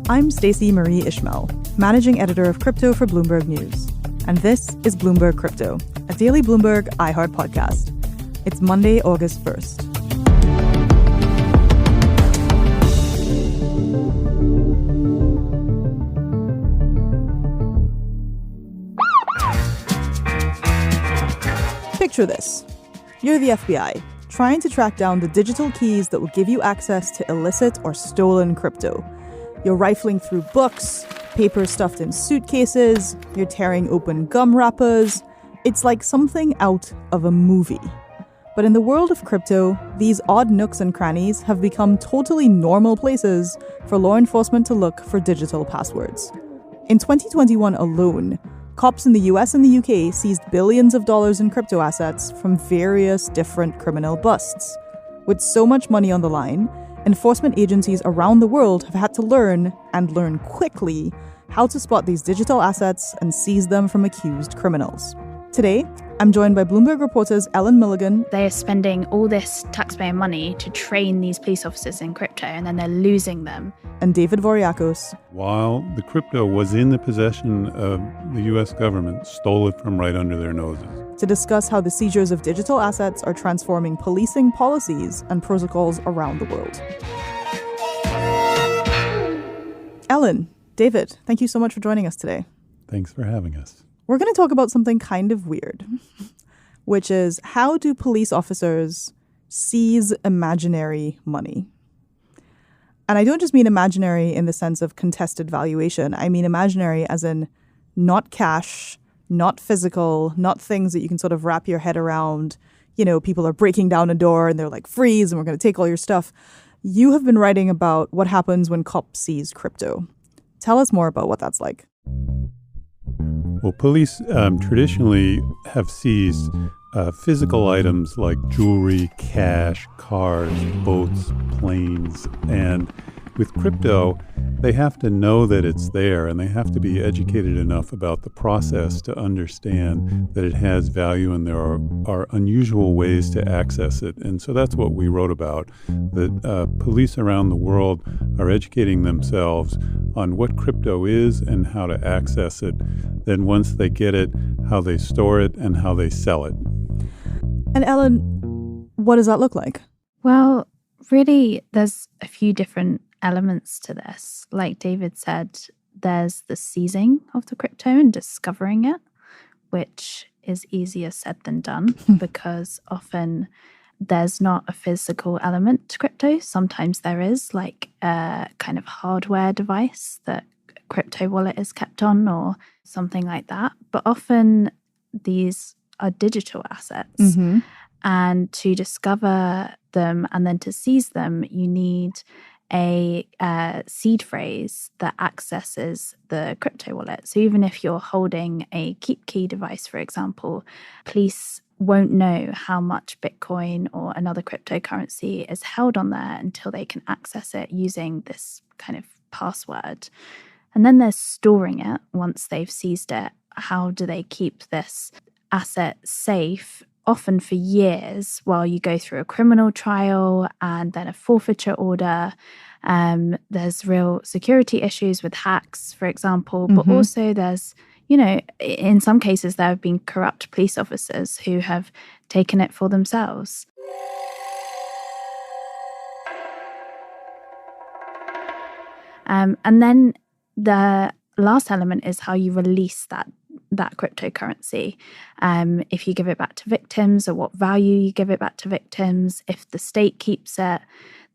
I'm Stacey Marie Ishmael, managing editor of crypto for Bloomberg News. And this is Bloomberg Crypto, a daily Bloomberg iHeart podcast. It's Monday, August 1st. Picture this. You're the FBI, trying to track down the digital keys that will give you access to illicit or stolen crypto. You're rifling through books, papers stuffed in suitcases, you're tearing open gum wrappers. It's like something out of a movie. But in the world of crypto, these odd nooks and crannies have become totally normal places for law enforcement to look for digital passwords. In 2021 alone, cops in the US and the UK seized billions of dollars in crypto assets from various different criminal busts. With so much money on the line, enforcement agencies around the world have had to learn, and learn quickly, how to spot these digital assets and seize them from accused criminals. Today, I'm joined by Bloomberg reporters MiIligan. They are spending all this taxpayer money to train these police officers in crypto, and then they're losing them. And David Voreacos. While the crypto was in the possession of the U.S. government, stole it from right under their noses. To discuss how the seizures of digital assets are transforming policing policies and protocols around the world. Ellen, David, thank you so much for joining us today. Thanks for having us. We're going to talk about something kind of weird, which is how do police officers seize imaginary money? And I don't just mean imaginary in the sense of contested valuation. I mean imaginary as in not cash, not physical, not things that you can sort of wrap your head around. You know, people are breaking down a door and they're like, freeze, and we're going to take all your stuff. You have been writing about what happens when cops seize crypto. Tell us more about what that's like. Well, police traditionally have seized physical items like jewelry, cash, cars, boats, planes, and with crypto, they have to know that it's there, and they have to be educated enough about the process to understand that it has value and there are unusual ways to access it. And so that's what we wrote about, that police around the world are educating themselves on what crypto is and how to access it. Then once they get it, how they store it and how they sell it. And Ellen, what does that look like? Well, really, there's a few different elements to this. Like David said, there's the seizing of the crypto and discovering it, which is easier said than done because often there's not a physical element to crypto. Sometimes there is, like a kind of hardware device that crypto wallet is kept on or something like that. But often these are digital assets. Mm-hmm. And to discover them and then to seize them, you need a seed phrase that accesses the crypto wallet. So even if you're holding a keep key device, for example, police won't know how much Bitcoin or another cryptocurrency is held on there until they can access it using this kind of password. And then they're storing it once they've seized it. How do they keep this asset safe? Often for years while you go through a criminal trial and then a forfeiture order. There's real security issues with hacks, for example, but also there's, you know, in some cases there have been corrupt police officers who have taken it for themselves. And then the last element is how you release that cryptocurrency. If you give it back to victims, or what value you give it back to victims, if the state keeps it.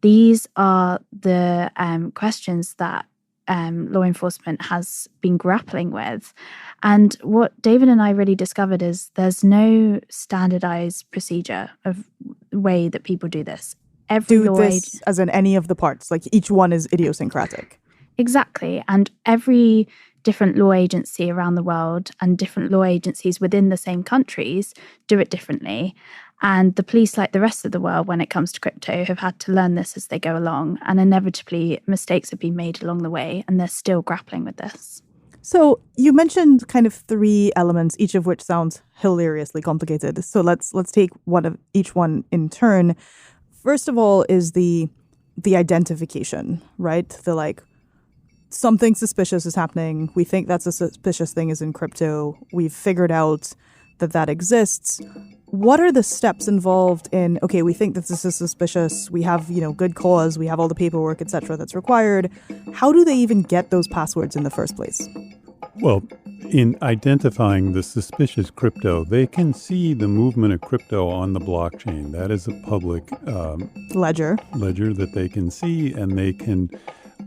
These are the questions that law enforcement has been grappling with. And what David and I really discovered is there's no standardized procedure of way that people do this. As in any of the parts, like each one is idiosyncratic. Exactly. And every different law agency around the world and different law agencies within the same countries do it differently. And the police, like the rest of the world, when it comes to crypto, have had to learn this as they go along. And inevitably, mistakes have been made along the way, and they're still grappling with this. So you mentioned kind of three elements, each of which sounds hilariously complicated. So let's take each one in turn. First of all is the identification, right? something suspicious is happening. We think that's a suspicious thing is in crypto. We've figured out that exists. What are the steps involved in, okay, we think that this is suspicious. We have, good cause. We have all the paperwork, etc. that's required. How do they even get those passwords in the first place? Well, in identifying the suspicious crypto, they can see the movement of crypto on the blockchain. That is a public ledger that they can see, and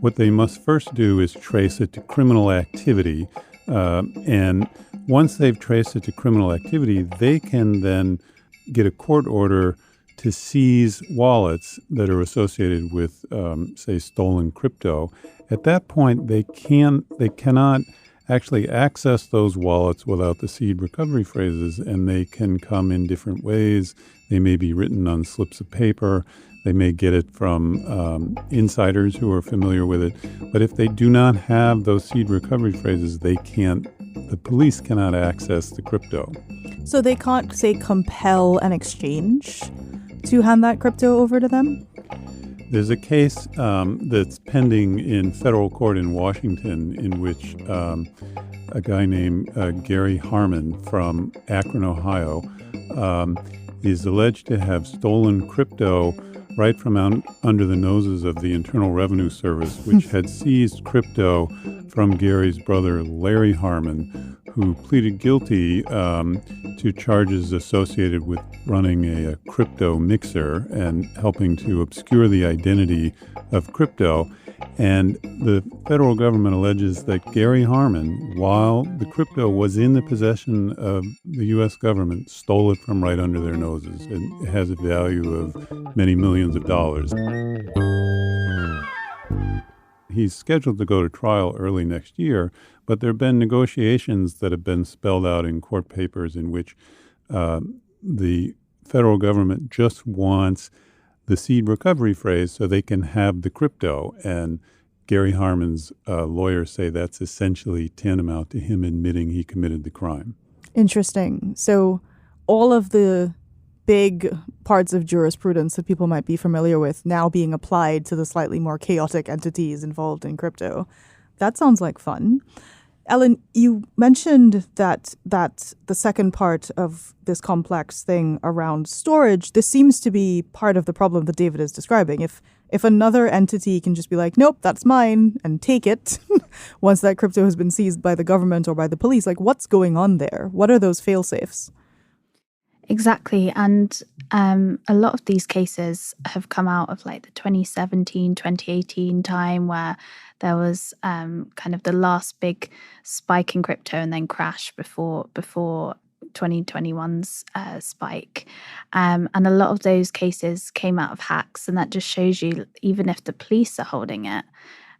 what they must first do is trace it to criminal activity. And once they've traced it to criminal activity, they can then get a court order to seize wallets that are associated with, say, stolen crypto. At that point, they cannot actually access those wallets without the seed recovery phrases, and they can come in different ways. They may be written on slips of paper. They may get it from insiders who are familiar with it. But if they do not have those seed recovery phrases, the police cannot access the crypto. So they can't, say, compel an exchange to hand that crypto over to them? There's a case that's pending in federal court in Washington in which a guy named Gary Harmon from Akron, Ohio, is alleged to have stolen crypto right from under the noses of the Internal Revenue Service, which had seized crypto from Gary's brother, Larry Harmon, who pleaded guilty to charges associated with running a crypto mixer and helping to obscure the identity of crypto. And the federal government alleges that Gary Harmon, while the crypto was in the possession of the U.S. government, stole it from right under their noses. And it has a value of many millions of dollars. He's scheduled to go to trial early next year, but there have been negotiations that have been spelled out in court papers in which the federal government just wants the seed recovery phrase so they can have the crypto. And Gary Harmon's lawyers say that's essentially tantamount to him admitting he committed the crime. Interesting. So all of the big parts of jurisprudence that people might be familiar with now being applied to the slightly more chaotic entities involved in crypto. That sounds like fun. Ellen, you mentioned that the second part of this complex thing around storage, this seems to be part of the problem that David is describing. If another entity can just be like, nope, that's mine, and take it once that crypto has been seized by the government or by the police, like what's going on there? What are those fail-safes? Exactly. And a lot of these cases have come out of like the 2017, 2018 time where there was kind of the last big spike in crypto and then crash before 2021's spike. And a lot of those cases came out of hacks. And that just shows you, even if the police are holding it,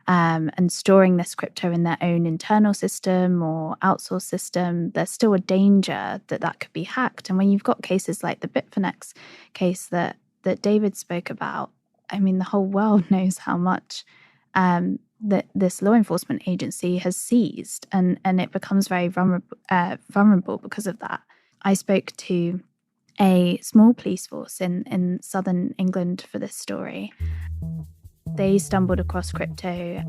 and storing this crypto in their own internal system or outsourced system, there's still a danger that could be hacked. And when you've got cases like the Bitfinex case that David spoke about, I mean, the whole world knows how much that this law enforcement agency has seized, and it becomes very vulnerable because of that. I spoke to a small police force in southern England for this story. They stumbled across crypto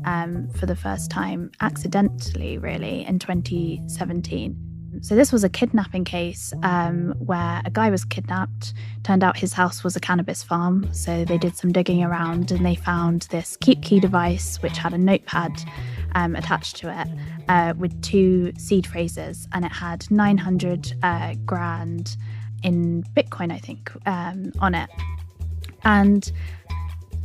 for the first time, accidentally, really, in 2017. So this was a kidnapping case where a guy was kidnapped. Turned out his house was a cannabis farm. So they did some digging around and they found this keep key device, which had a notepad attached to it with 2 seed phrases. And it had 900 grand in Bitcoin, I think, on it. And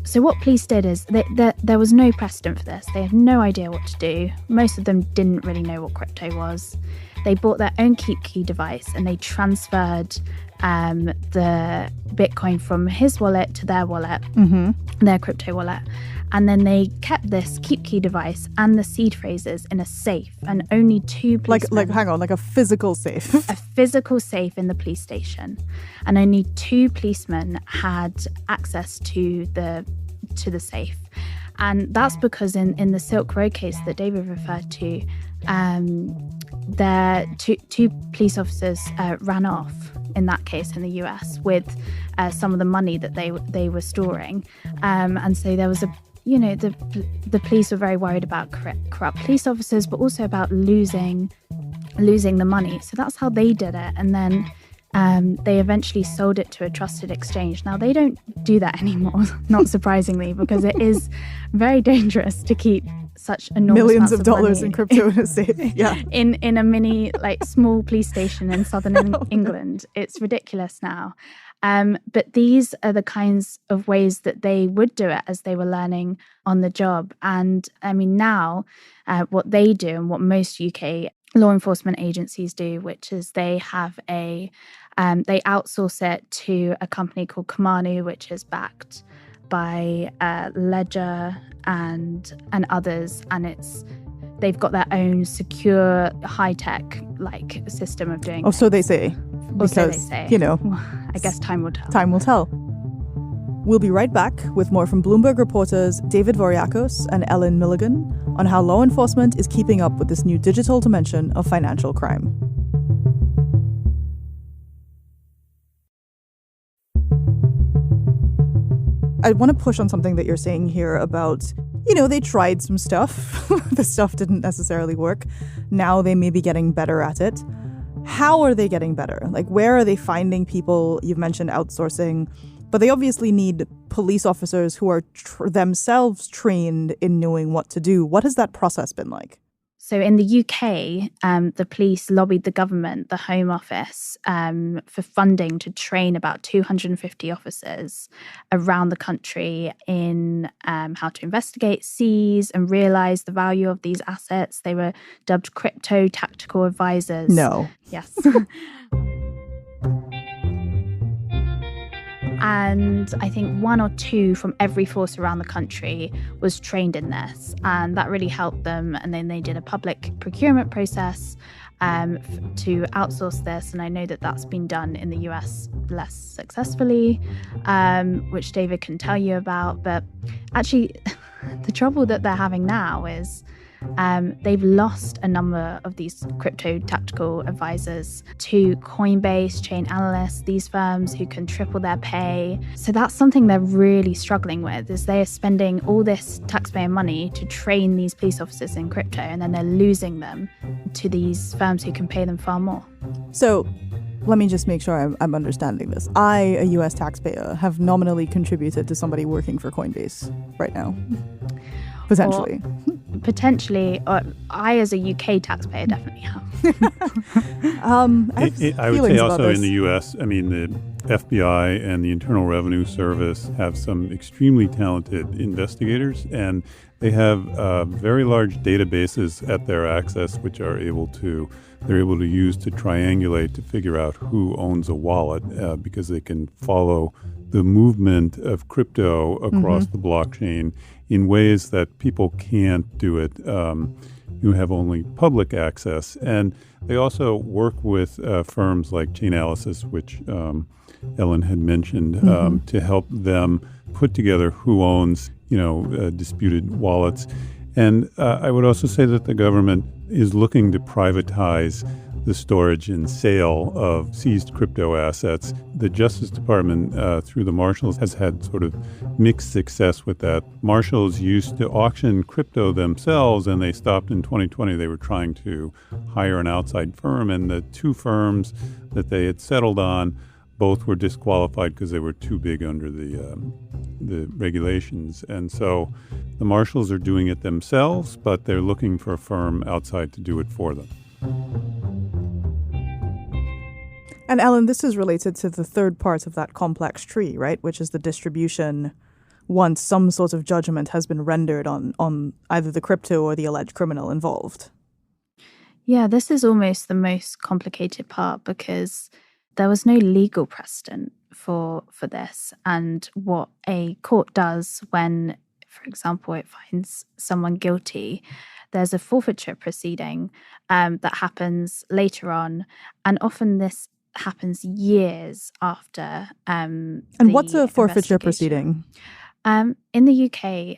so what police did is there was no precedent for this. They had no idea what to do. Most of them didn't really know what crypto was. They bought their own keep key device and they transferred the Bitcoin from his wallet to their wallet, their crypto wallet. And then they kept this keep key device and the seed phrases in a safe, and only 2 policemen... Like a physical safe. A physical safe in the police station. And only 2 policemen had access to the safe. And that's because in the Silk Road case that David referred to, there two police officers ran off in that case in the US with some of the money that they were storing. And so there was the police were very worried about corrupt police officers, but also about losing the money. So that's how they did it. And then they eventually sold it to a trusted exchange. Now, they don't do that anymore, not surprisingly, because it is very dangerous to keep such enormous millions of of dollars money in crypto in a safe. Yeah. in a mini, small police station in southern England. It's ridiculous now. But these are the kinds of ways that they would do it as they were learning on the job. And I mean, now what they do and what most UK law enforcement agencies do, which is they have they outsource it to a company called Kamanu, which is backed by Ledger and others, and they've got their own secure, high-tech system of doing. Oh, so they say. Or so they Because, say. I guess time will tell. Time will tell. We'll be right back with more from Bloomberg reporters David Voreacos and MiIligan on how law enforcement is keeping up with this new digital dimension of financial crime. I want to push on something that you're saying here about, they tried some stuff. The stuff didn't necessarily work. Now they may be getting better at it. How are they getting better? Where are they finding people? You've mentioned outsourcing, but they obviously need police officers who are themselves trained in knowing what to do. What has that process been like? So in the UK, the police lobbied the government, the Home Office, for funding to train about 250 officers around the country in how to investigate, seize, and realise the value of these assets. They were dubbed crypto tactical advisors. No. Yes. And I think one or two from every force around the country was trained in this. And that really helped them. And then they did a public procurement process to outsource this. And I know that that's been done in the US less successfully, which David can tell you about. But actually, the trouble that they're having now is they've lost a number of these crypto tactical advisors to Coinbase, chain analysts, these firms who can triple their pay. So that's something they're really struggling with, is they're spending all this taxpayer money to train these police officers in crypto, and then they're losing them to these firms who can pay them far more. So let me just make sure I'm understanding this. I, a US taxpayer, have nominally contributed to somebody working for Coinbase right now. Potentially. Potentially, I as a UK taxpayer definitely have. I would say also in the US, I mean, the FBI and the Internal Revenue Service have some extremely talented investigators, and they have very large databases at their access, which they're able to use to triangulate to figure out who owns a wallet, because they can follow the movement of crypto across the blockchain in ways that people can't do it who have only public access. And they also work with firms like Chainalysis, which Ellen had mentioned, to help them put together who owns, disputed wallets. And I would also say that the government is looking to privatize the storage and sale of seized crypto assets. The Justice Department, through the marshals, has had sort of mixed success with that. Marshals used to auction crypto themselves, and they stopped in 2020. They were trying to hire an outside firm, and the two firms that they had settled on both were disqualified because they were too big under the regulations. And so the marshals are doing it themselves, but they're looking for a firm outside to do it for them. And Ellen, this is related to the third part of that complex tree, right? Which is the distribution once some sort of judgment has been rendered on either the crypto or the alleged criminal involved. Yeah, this is almost the most complicated part because there was no legal precedent for this. And what a court does when, for example, it finds someone guilty, there's a forfeiture proceeding that happens later on. And often this happens years after. And what's a forfeiture proceeding? In the UK,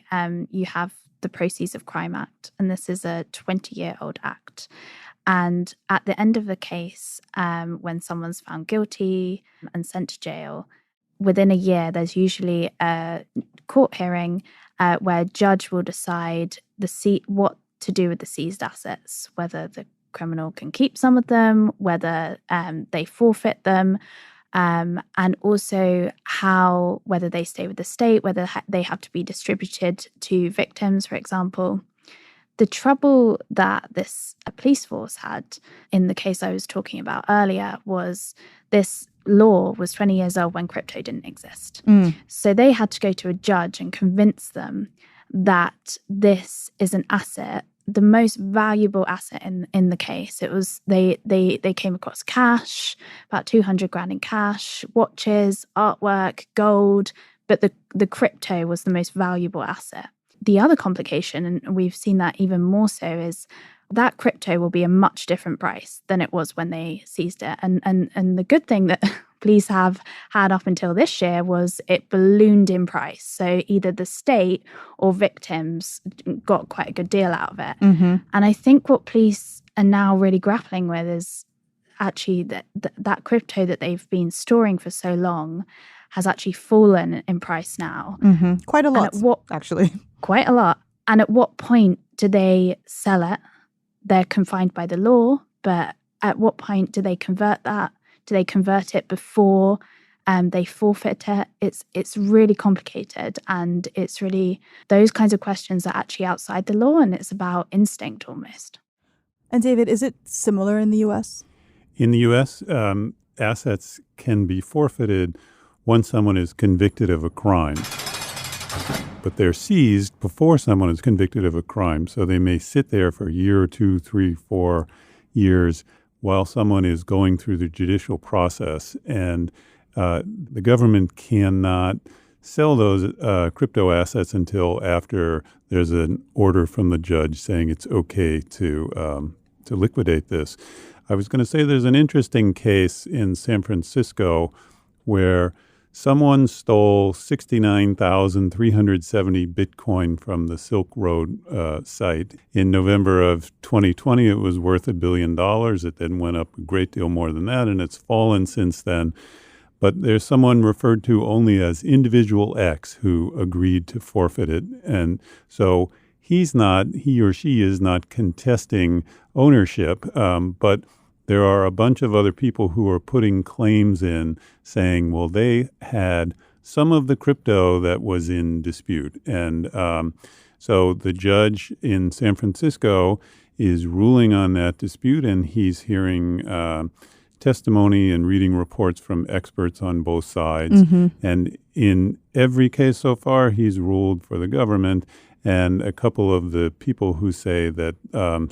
you have the Proceeds of Crime Act, and this is a 20-year-old act. And at the end of the case, when someone's found guilty and sent to jail, within a year, there's usually a court hearing, where a judge will decide what to do with the seized assets, whether the criminal can keep some of them, whether they forfeit them, and also whether they stay with the state, whether they have to be distributed to victims, for example. The trouble that this police force had in the case I was talking about earlier was this law was 20 years old when crypto didn't exist. So they had to go to a judge and convince them that this is an asset, the most valuable asset in the case. It was they came across cash, about 200 grand in cash, watches, artwork, gold, but the crypto was the most valuable asset. The other complication, and we've seen that even more so, is that crypto will be a much different price than it was when they seized it. And the good thing that police have had up until this year was it ballooned in price. So either the state or victims got quite a good deal out of it. And I think what police are now really grappling with is actually that crypto that they've been storing for so long has actually fallen in price now. Quite a lot, actually. Quite a lot. And at what point do they sell it? They're confined by the law, but at what point do they convert that? Do they convert it before they forfeit it? It's really complicated, and it's really those kinds of questions are actually outside the law, and it's about instinct almost. And David, is it similar in the U.S.? In the U.S., assets can be forfeited once someone is convicted of a crime. But they're seized before someone is convicted of a crime. So they may sit there for a year or 2, 3, 4 years while someone is going through the judicial process. And the government cannot sell those crypto assets until after there's an order from the judge saying it's okay to liquidate this. I was going to say there's an interesting case in San Francisco where someone stole 69,370 Bitcoin from the Silk Road site. In November of 2020, it was worth $1 billion. It then went up a great deal more than that, and it's fallen since then. But there's someone referred to only as Individual X who agreed to forfeit it. And so he or she is not contesting ownership, but there are a bunch of other people who are putting claims in saying, well, they had some of the crypto that was in dispute. And so the judge in San Francisco is ruling on that dispute, and he's hearing testimony and reading reports from experts on both sides. And in every case so far, he's ruled for the government. And a couple of the people who say that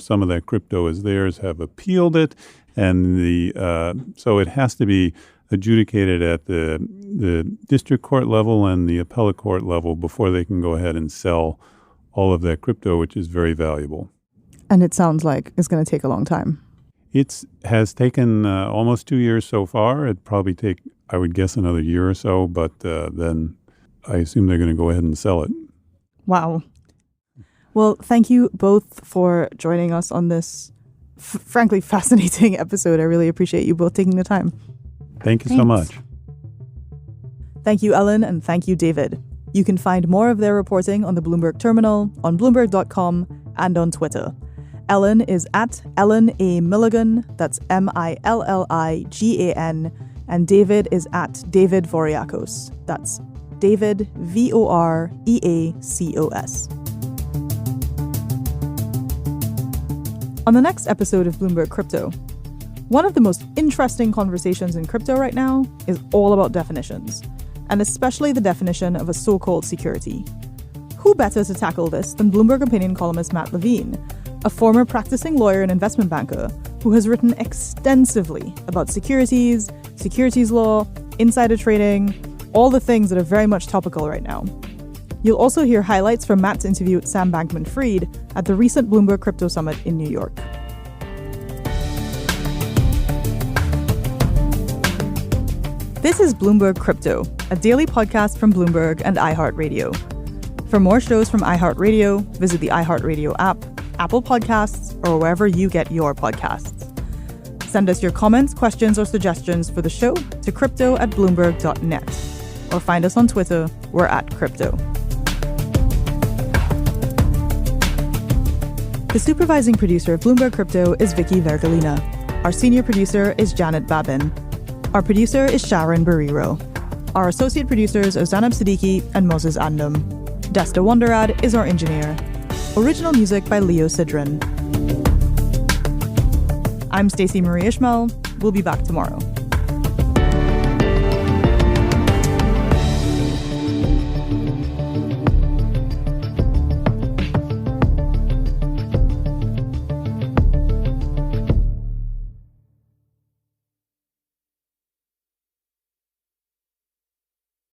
some of that crypto is theirs have appealed it. And so it has to be adjudicated at the district court level and the appellate court level before they can go ahead and sell all of that crypto, which is very valuable. And it sounds like it's going to take a long time. It has taken almost 2 years so far. It'd probably take, I would guess, another year or so, but then I assume they're going to go ahead and sell it. Wow. Well, thank you both for joining us on this frankly fascinating episode. I really appreciate you both taking the time. Thank you so much. Thank you, Ellen, and thank you, David. You can find more of their reporting on the Bloomberg Terminal, on Bloomberg.com, and on Twitter. Ellen is at Ellen A. MiIligan, that's MiLligan, and David is at David Voreacos, that's David Voreacos. On the next episode of Bloomberg Crypto, one of the most interesting conversations in crypto right now is all about definitions, and especially the definition of a so-called security. Who better to tackle this than Bloomberg opinion columnist Matt Levine, a former practicing lawyer and investment banker who has written extensively about securities, securities law, insider trading, all the things that are very much topical right now. You'll also hear highlights from Matt's interview with Sam Bankman-Fried at the recent Bloomberg Crypto Summit in New York. This is Bloomberg Crypto, a daily podcast from Bloomberg and iHeartRadio. For more shows from iHeartRadio, visit the iHeartRadio app, Apple Podcasts, or wherever you get your podcasts. Send us your comments, questions, or suggestions for the show to crypto@bloomberg.net. Or find us on Twitter, we're @crypto. The supervising producer of Bloomberg Crypto is Vicky Vergolina. Our senior producer is Janet Babin. Our producer is Sharon Barrero. Our associate producers are Zanab Siddiqui and Moses Andum. Desta Wonderad is our engineer. Original music by Leo Sidran. I'm Stacey Marie Ishmael. We'll be back tomorrow.